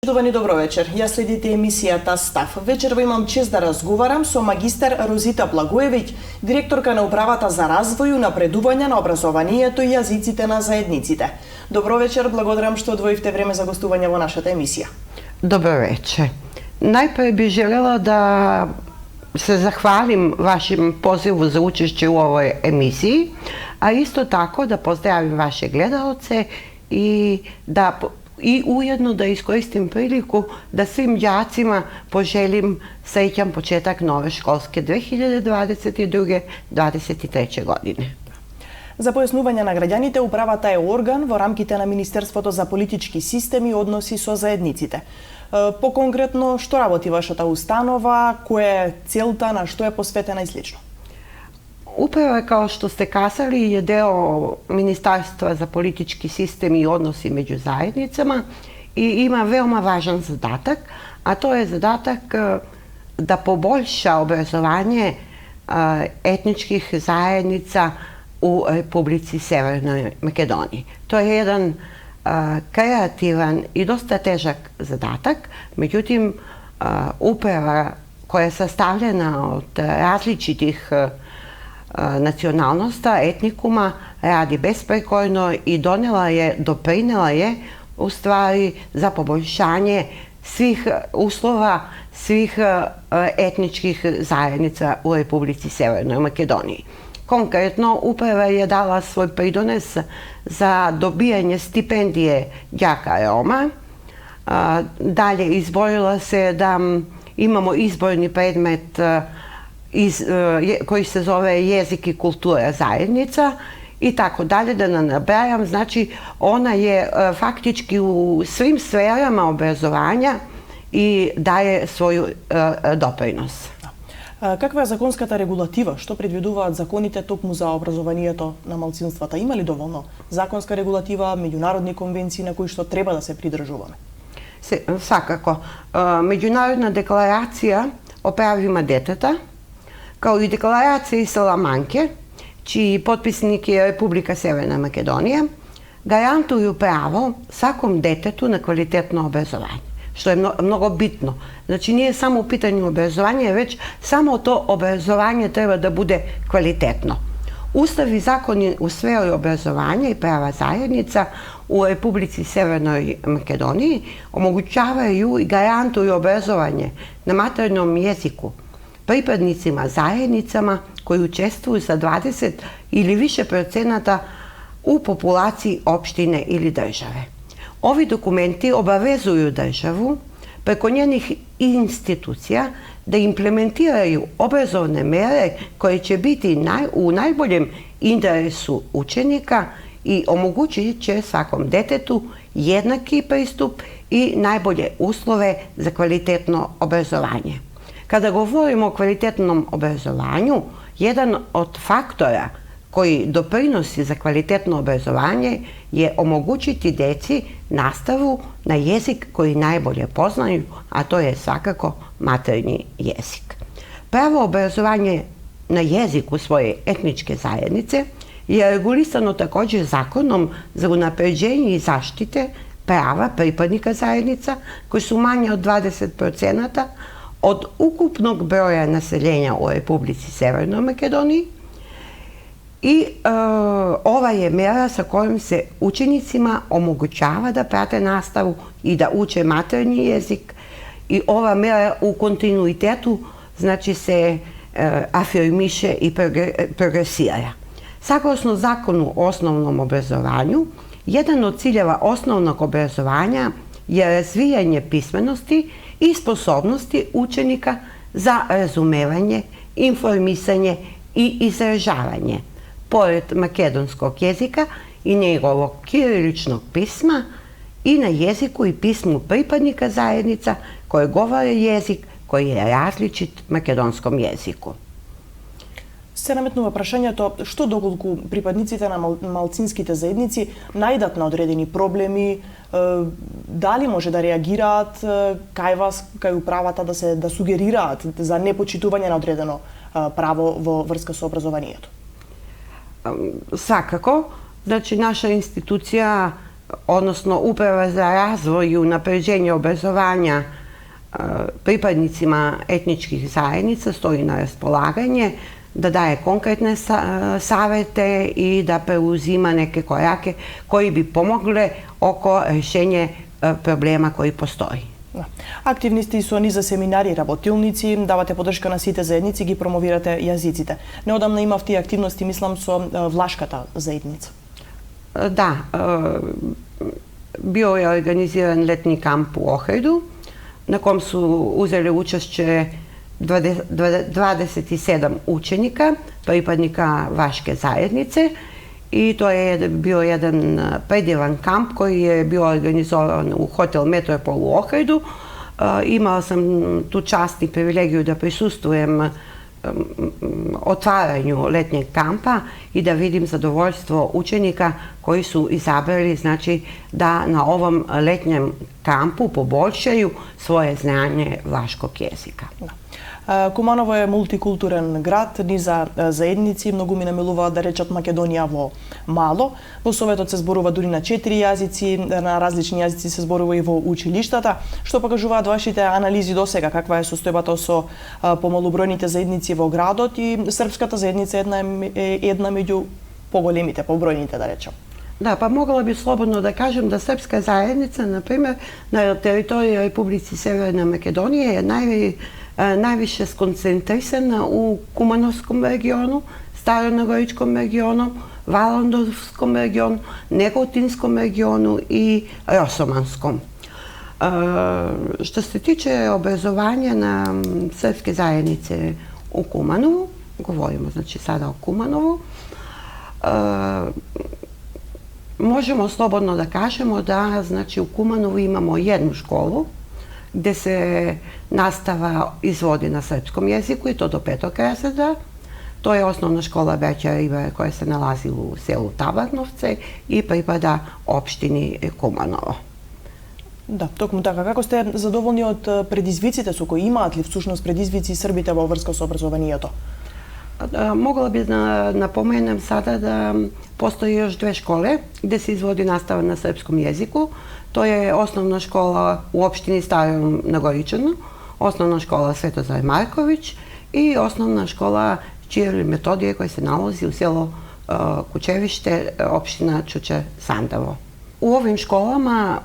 Почитувани, добро вечер. Ја следите емисијата Став. Вечерва имам чест да разговарам со магистар Розита Благоевиќ, директорка на Управата за развој и напредување на образованието и јазиците на заедниците. Добро вечер, благодарам што одвоивте време за гостување во нашата емисија. Добро вечер. Најпред би желела да се захвалим вашим позиву за учешće у овој емисiji, а исто тако да поздравим ваше гледаоце i ujedno da iskoristim priliku da svim đacima poželim srećan početak nove školske 2022-2023 godine. За појаснување на граѓаните, управата е орган во рамките на Министерството за политички системи и односи со заедниците. Поконкретно, што работи вашата установа, која е целта, на што е посветена и слично? Uprava, kao što ste kazali, je deo Ministarstva za politički sistem i odnosi među zajednicama i ima veoma važan zadatak, a to je zadatak da poboljša obrazovanje etničkih zajednica u Republici Severnoj Makedoniji. To je jedan kreativan i dosta težak zadatak, međutim, uprava koja je sastavljena od različitih nacionalnosta, etnikuma, radi besprekorno i doprinela je u stvari za poboljšanje svih uslova, svih etničkih zajednica u Republici Severnoj Makedoniji. Konkretno, uprava je dala svoj pridones za dobijanje stipendije đaka Roma. Dalje izborila se da imamo izborni predmet koji se zove jezik i kultura zajednica i tako dalje, da ne nabrajam. Znači, ona je faktički u svim sferama obrazovanja i daje svoju doprinos. Каква е законската регулатива? Што предвидуваат законите токму за образованието на малцинствата? Има ли доволно законска регулатива, меѓународни конвенции на кои што треба да се придржуваме? Svakako. Međunarodna deklaracija o pravima deteta, kao i deklaracija iz Salamanke, čiji potpisnik je Republika Severna Makedonija, garantuju pravo svakom detetu na kvalitetno obrazovanje, što je mnogo bitno. Znači, nije samo u pitanju obrazovanja, već samo to obrazovanje treba da bude kvalitetno. Ustav i zakoni u sferi obrazovanja i prava zajednica u Republici Severnoj Makedoniji omogućavaju i garantuju obrazovanje na maternjem jeziku pripadnicima zajednicama koji učestvuju sa 20 ili više procenata u populaciji opštine ili države. Ovi dokumenti obavezuju državu preko njenih institucija da implementiraju obrazovne mere koje će biti u najboljem interesu učenika i omogućit će svakom detetu jednaki pristup i najbolje uslove za kvalitetno obrazovanje. Kada govorimo o kvalitetnom obrazovanju, jedan od faktora koji doprinosi za kvalitetno obrazovanje je omogućiti deci nastavu na jezik koji najbolje poznaju, a to je svakako maternji jezik. Pravo obrazovanje na jeziku svoje etničke zajednice je regulisano također zakonom za unapređenje i zaštite prava pripadnika zajednica koji su manje od 20% od ukupnog broja naseljenja u Republici Severnoj Makedoniji i ova je mera sa kojom se učenicima omogućava da prate nastavu i da uče maternji jezik i ova mera u kontinuitetu znači se afirmiše i progresira. Saglasno zakonu o osnovnom obrazovanju, jedan od ciljeva osnovnog obrazovanja je razvijanje pismenosti i sposobnosti učenika za razumevanje, informisanje i izražavanje, pored makedonskog jezika i njegovog kiriličnog pisma i na jeziku i pismu pripadnika zajednica koje govore jezik koji je različit makedonskom jeziку. Се наметнува прашањето што доколку припадниците на малцинските заедници најдат на одредени проблеми, дали може да реагираат кај вас, кај управата да сугерираат за непочитување на одредено право во врска со образованието? Свакако, значи наша институција odnosno Uprava za razvoj i unapređenje obrazovanja pripadnicima etničkih zajednica stoji na raspolaganje da daje konkretne savete i da preuzima neke korake koji bi pomogle oko rešenja problema koji postoji. Активни сте и со низа семинари, работилници, давате поддршка на сите заедници, ги промовирате јазиците. Неодамна имавте и активности, мислам, со влашката заедница. Да, био е организиран летни камп у Охриду, на ком су узели учешće 27 ученика, припадника Вашке заеднице, i to je bio jedan predivan kamp koji je bio organizovan u Hotel Metropol u Ohridu. Imala sam tu čast i privilegiju da prisustvujem otvaranju letnjeg kampa i da vidim zadovoljstvo učenika koji su izabrali, znači, da na ovom letnjem kampu poboljšaju svoje znanje vlaškog jezika. Куманово е мултикултурен град, низа заедници, многу ми намилуваат да речат Македонија во мало. Во Советот се зборува дури на 4 јазици, на различни јазици се зборува и во училиштата. Што покажуваат вашите анализи досега? Каква е состојбата со помалобројните заедници во градот и српската заедница е една меѓу поголемите, побројните, да речем? Да, па могла би слободно да кажем да српска заедница, например, на територија Републици Северна Македонија е највише сконцентрисана у Кумановском региону, Старонагоричком региону, Валандовском региону, Неготинском региону и Росоманском. Што се тиче образование на српски заеднице у Куманову, говоримо значи сада о Куманову, можемо слободно да кажемо да значи у Куманову имамо едну школу gde se nastava izvodi na srpskom jeziku i to do 5. razreda. To je osnovna škola Beća Riba koja se nalazi u selu Tabarnovce i pripada opštini Kumanovo. Да, токму така. Како сте задоволни од предизвиците со кои имаат ли всушност предизвици србите во врска со образованието? Могла би да напоменем сада да постои još две школе gde se izvodi nastava na srpskom jeziku. To je osnovna škola u opštini Starom Nagoričanu, osnovna škola Svetozar Marković i osnovna škola Ćiril i Metodije koja se nalazi u selo Kučevište, opština Čučer Sandavo. U ovim školama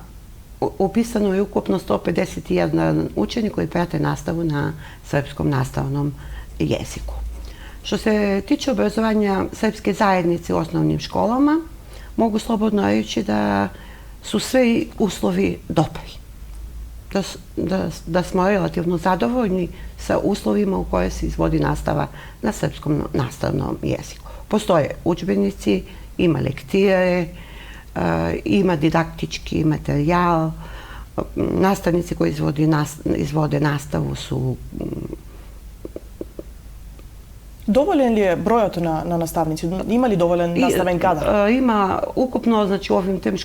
upisano je ukupno 151 učenik koji prate nastavu na srpskom nastavnom jeziku. Što se tiče obrazovanja srpske zajednice u osnovnim školama, mogu slobodno reći da su svi uslovi dobri. Da smo relativno zadovoljni sa uslovima u koje se izvodi nastava na srpskom nastavnom jeziku. Postoje udžbenici, ima lektire, ima didaktički materijal, nastavnici koji izvode nastavu su... Доволен ли е бројот на наставници? Има ли доволен наставен кадар? Има укупно, значи, у овим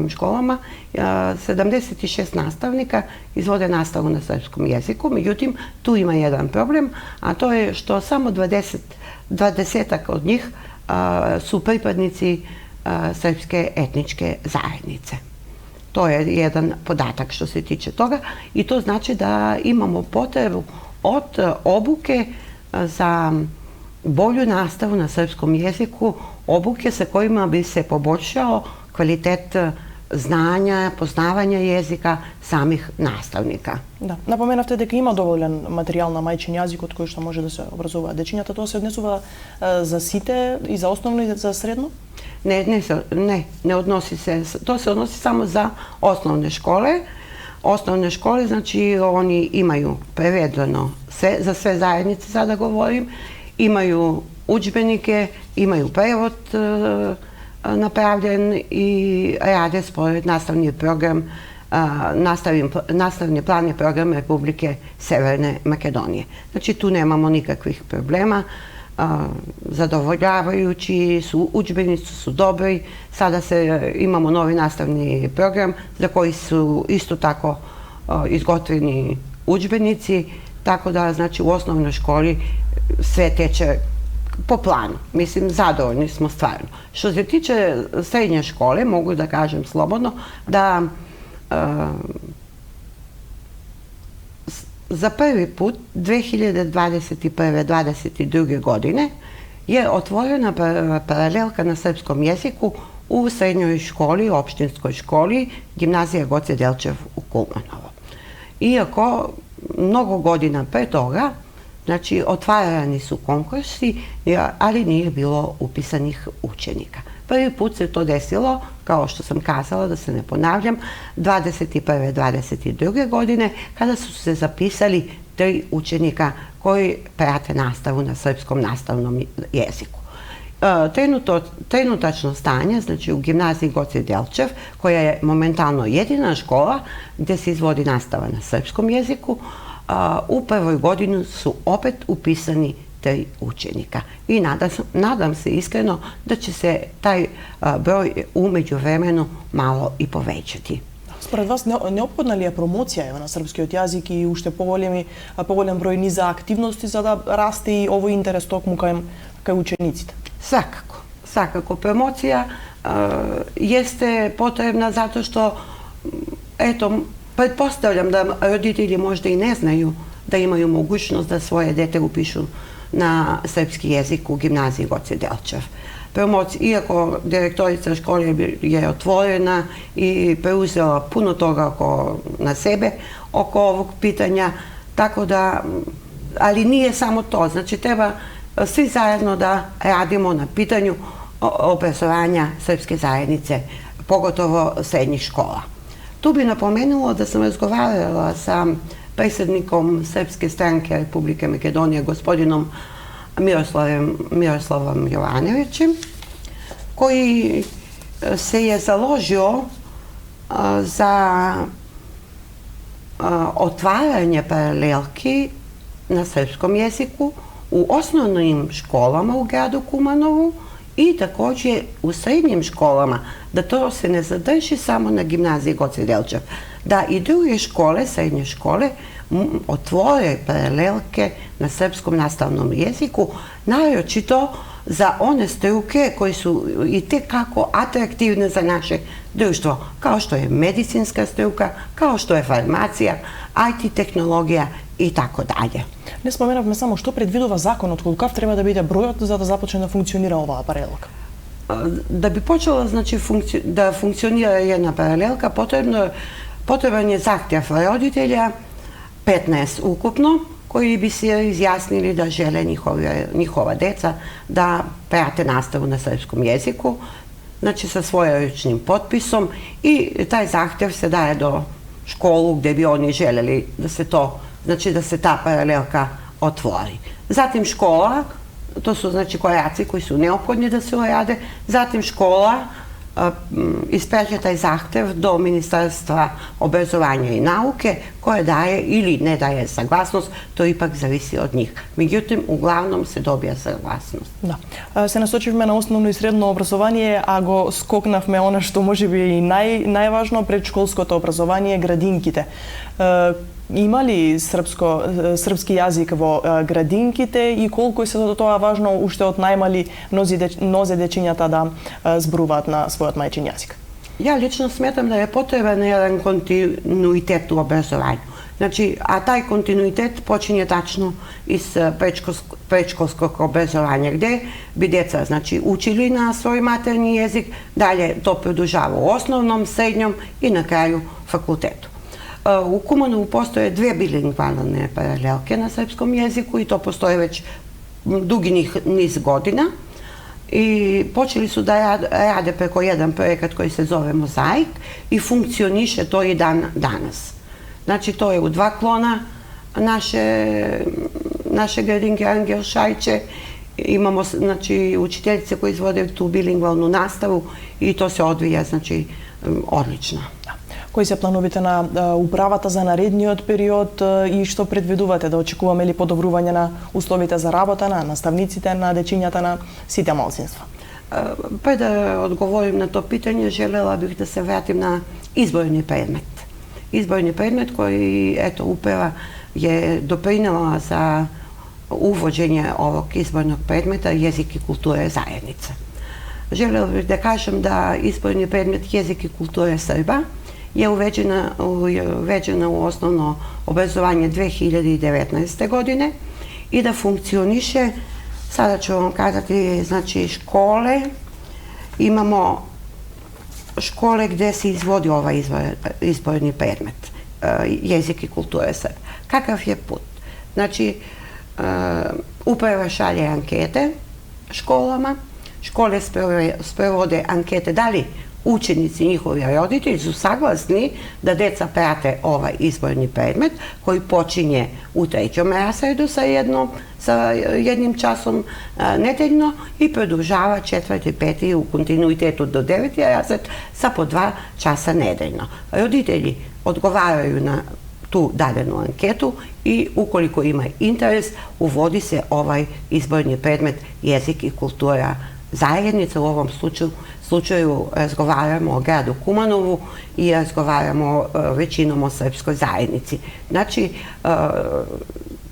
школама 76 наставника изводе наставу на српском јазику. Меѓутим, ту има еден проблем, а то е што само 20 од нив су припадници српске етничке заеднице. То е еден податак што се тиче тога и то значи да имамо потребу од обуке za bolju nastavu na srpskom jeziku, obuke sa kojima bi se poboljšao kvalitet znanja, poznavanja jezika samih nastavnika. Да, напоменавте дека има доволен материјал на мајчин јазик од кој што може да се образуваат дечињата. Тоа се однесува за сите и за основно и за средно? Не односи се. Тоа се односи само за основne škole. Osnovne škole, znači oni imaju prevedeno sve, za sve zajednice sada govorim, imaju udžbenike, imaju prevod napravljen i rade spored nastavni program, nastavni plan i program Republike Severne Makedonije. Znači tu nemamo nikakvih problema, zadovoljavajući su, udžbenici su dobri, sada imamo novi nastavni program za koji su isto tako izgotovljeni udžbenici, tako da znači u osnovnoj školi sve teče po planu. Mislim, zadovoljni smo stvarno. Što se tiče srednje škole, mogu da kažem slobodno da za prvi put 2021-2022. godine je otvorena paralelka na srpskom jeziku u srednjoj školi, opštinskoj školi, gimnazija Goce Delčev u Kumanovu. Iako mnogo godina pre toga, znači otvarani su konkursi, ali nije bilo upisanih učenika. Prvi put se to desilo, kao što sam kazala, da se ne ponavljam, 2021-2022. godine, kada su se zapisali 3 učenika koji prate nastavu na srpskom nastavnom jeziku. Trenutačno stanje, znači u gimnaziji Goce Delčev, koja je momentalno jedina škola gdje se izvodi nastava na srpskom jeziku, u prvoj godini su opet upisani 3 učenika. I nadam se iskreno da će se taj broj u međuvremenu malo i povećati. Според вас, неопходна ли е промоција на српскиот јазик и уште поголем број низа активности за да расте и овој интерес токму кај учениците? Svakako. Promocija jeste potrebna zato što, eto, pretpostavljam da roditelji možda i ne znaju da imaju mogućnost da svoje dete upišu na srpski jezik u gimnaziji Goce Delčev. Iako direktorica škole je otvorena i preuzela puno toga na sebe oko ovog pitanja, tako da, ali nije samo to, znači treba svi zajedno da radimo na pitanju obrazovanja srpske zajednice, pogotovo srednjih škola. Tu bi napomenula da sam razgovarala sa predsjednikom Srpske stranke Republike Makedonije, gospodinom Miroslavom Jovanovićem, koji se je založio za otvaranje paralelki na srpskom jeziku u osnovnim školama u gradu Kumanovu i također u srednjim školama, da to se ne zadrži samo na gimnaziji Goce Delčev, da i druge škole, srednje škole, otvore paralelke na srpskom nastavnom jeziku, naročito za one struke koji su i tekako atraktivne za naše društvo, kao što je medicinska struka, kao što je farmacija, IT tehnologija i tako dalje. Не споменавме само што предвидува законот, колкав треба да биде бројот за да започне да функционира оваа паралелка. Da bi počela da funkcionira jedna paralelka, potreban je zahtjev roditelja, 15 ukupno, koji bi se izjasnili da žele njihova deca da prate nastavu na srpskom jeziku, znači sa svojeručnim potpisom, i taj zahtjev se daje do školu gdje bi oni željeli da se to, znači da se ta paralelka otvori. Zatim škola, to su znači koraci koji su neophodni da se urade, zatim škola ispraća taj zahtev do Ministarstva obrazovanja i nauke, koje daje ili ne daje saglasnost, to ipak zavisi od njih. Međutim, uglavnom se dobija saglasnost. Да. Се насочивме на основно и средно образование, а го скокнавме она што можеби и најважно, предшколското образование, градинките. Има ли српски јазик во градинките и колку е се до тоа важно уште од најмали нозе дечињата да зборуваат на својот мајчин јазик? Ja lično smatram da je potreban jedan kontinuitet u obrazovanju. Znači, a taj kontinuitet počinje tačno iz predškolskog obrazovanja, gdje bi djeca znači, učili na svoj maternji jezik, dalje to produžava u osnovnom, srednjom i na kraju fakultetu. U Kumanovu postoje 2 bilingvalne paralelke na srpskom jeziku i to postoje već dugi niz godina. I počeli su da rade preko jedan projekat koji se zove Mozaik i funkcioniše to i dan danas. Znači, to je u 2 klona naše gradinke Angel Šajče. Imamo znači, učiteljice koji izvode tu bilingvalnu nastavu i to se odvija znači, odlično. Кои се плановите на управата за наредниот период и што предвидувате, да очекуваме ли подобрување на условите за работа на наставниците, на дечињата, на сите малцинства? Пред да одговорим на тоа питање, желела бих да се вратим на изборни предмет. Изборни предмет кој, ето, управа je doprinela za uvođenje ovog izbornog predmeta jezik i kultura je zajednica. Želela bih da kažem da izborni predmet jezik i kultura Srba je uveđena u osnovno obrazovanje 2019. godine i da funkcioniše, sada ću vam kazati, znači škole, imamo škole gde se izvodi ovaj izborni predmet, jezik i kultura Srba. Kakav je put? Znači, uprava šalje ankete školama, škole sprovode ankete da li učenici i njihovi roditelji su saglasni da deca prate ovaj izborni predmet koji počinje u 3. razredu sa jednim časom nedeljno i produžava 4. i 5. u kontinuitetu do 9. razred sa po 2 časa nedeljno. Roditelji odgovaraju na tu daljenu anketu i ukoliko ima interes, uvodi se ovaj izborni predmet jezik i kultura zajednica. U ovom slučaju razgovaramo o gradu Kumanovu i razgovaramo većinom o srpskoj zajednici. Znači,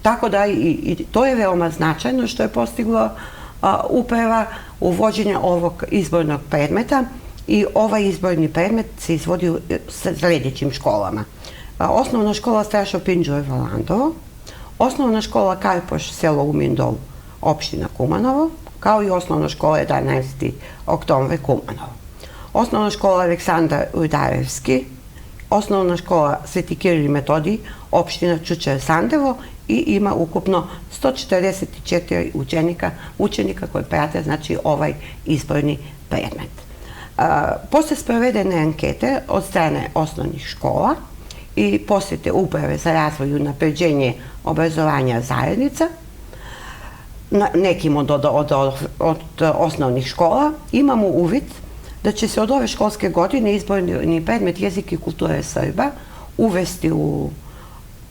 tako da i to je veoma značajno što je postigla uprava uvođenja ovog izbornog predmeta i ovaj izborni predmet se izvodi sa sljedećim školama. Osnovna škola Strašo Pinđurevo Landovo, osnovna škola Karpoš, selo Umindol, opština Kumanovo, kao i osnovna škola 11. oktober Kumanovo. Osnovna škola Aleksandar Rudarevski, osnovna škola Sveti Kiril i Metodij, opština Čučer Sandevo i ima ukupno 144 učenika koji prate, znači, ovaj izborni predmet. Posle sprovedene ankete od strane osnovnih škola i posete Uprave za razvoj i unapređenje obrazovanja zajednica, nekim od osnovnih škola, imamo uvid da će se od ove školske godine izborni predmet jezik i kultura Srba uvesti u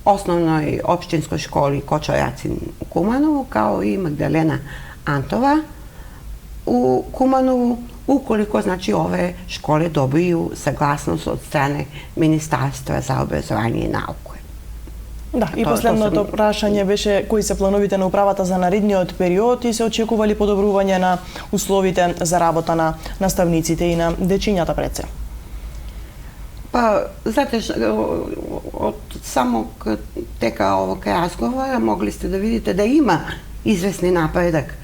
osnovnoj opštinskoj školi Kočoracin u Kumanovu, kao i Magdalena Antova u Kumanovu, ukoliko, znači, ove škole dobiju saglasnost od strane Ministarstva za obrazovanje и наука. Да, и последното прашање беше кои се плановите на управата за наредниот период и се очекува ли подобрување на условите за работа на наставниците и на дечињата пред се? Па, знаете, од самог тека овог разговора могли сте да видите да има известни напредак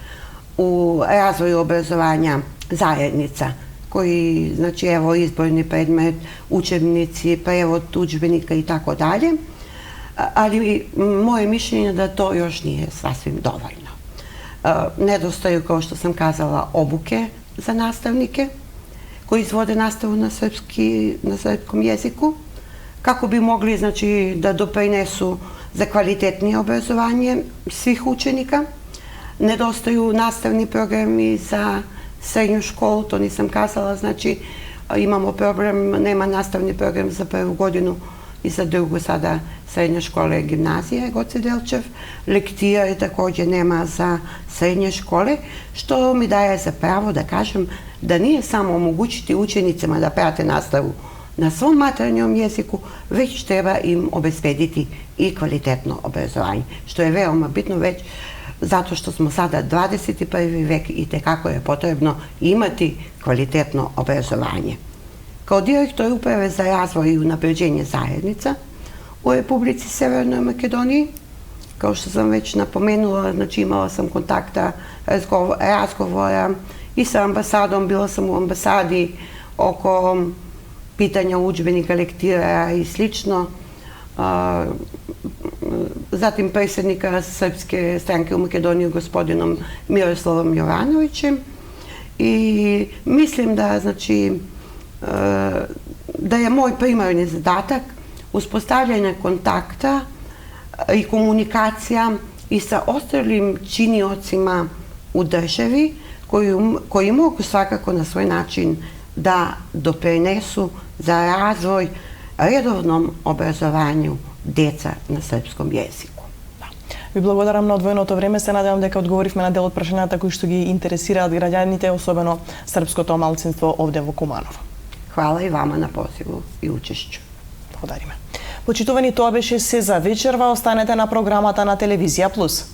у развоju образовanja zajednica, koji, znači, evo, izborni predmet, učebnici, prevod udžbenika i tako dalje, ali moje mišljenje da to još nije sasvim dovoljno. Nedostaju, kao što sam kazala, obuke za nastavnike koji izvode nastavu na srpskom jeziku, kako bi mogli, znači, da doprinesu za kvalitetnije obrazovanje svih učenika. Nedostaju nastavni programi za srednju školu, to nisam kazala, znači imamo problem, nema nastavni program za prvu godinu i za drugu sada srednja škola i gimnazija Goce Delčev. Lektire također nema za srednje škole, što mi daje za pravo da kažem da nije samo omogućiti učenicima da prate nastavu na svom maternjem jeziku, već treba im obezbediti i kvalitetno obrazovanje, što je veoma bitno već zato što smo sada 21. vek i tekako je potrebno imati kvalitetno obrazovanje. Kao direktor Uprave za razvoj i unapređenje zajednica u Republici Severnoj Makedoniji, kao što sam već napomenula, znači imala sam kontakta, razgovora i sa ambasadom, bila sam u ambasadi oko pitanja udžbenika, lektira i slično. Zatim predsjednika Srpske stranke u Makedoniji, gospodinom Miroslavom Jovanovićem, i mislim da, znači, da je moj primarni zadatak uspostavljanje kontakta i komunikacija i sa ostalim činiocima u državi koji mogu svakako na svoj način da doprinesu za razvoj redovnom obrazovanju деца на српском јазику. Ви благодарам на одвоеното време. Се надевам дека одговоривме на дел од прашањата кои што ги интересираат граѓаните, особено српското малцинство овде во Куманово. Хвала и вама на позивот и учешќу. Благодариме. Почитувани, тоа беше се за вечерва. Останете на програмата на Телевизија Плюс.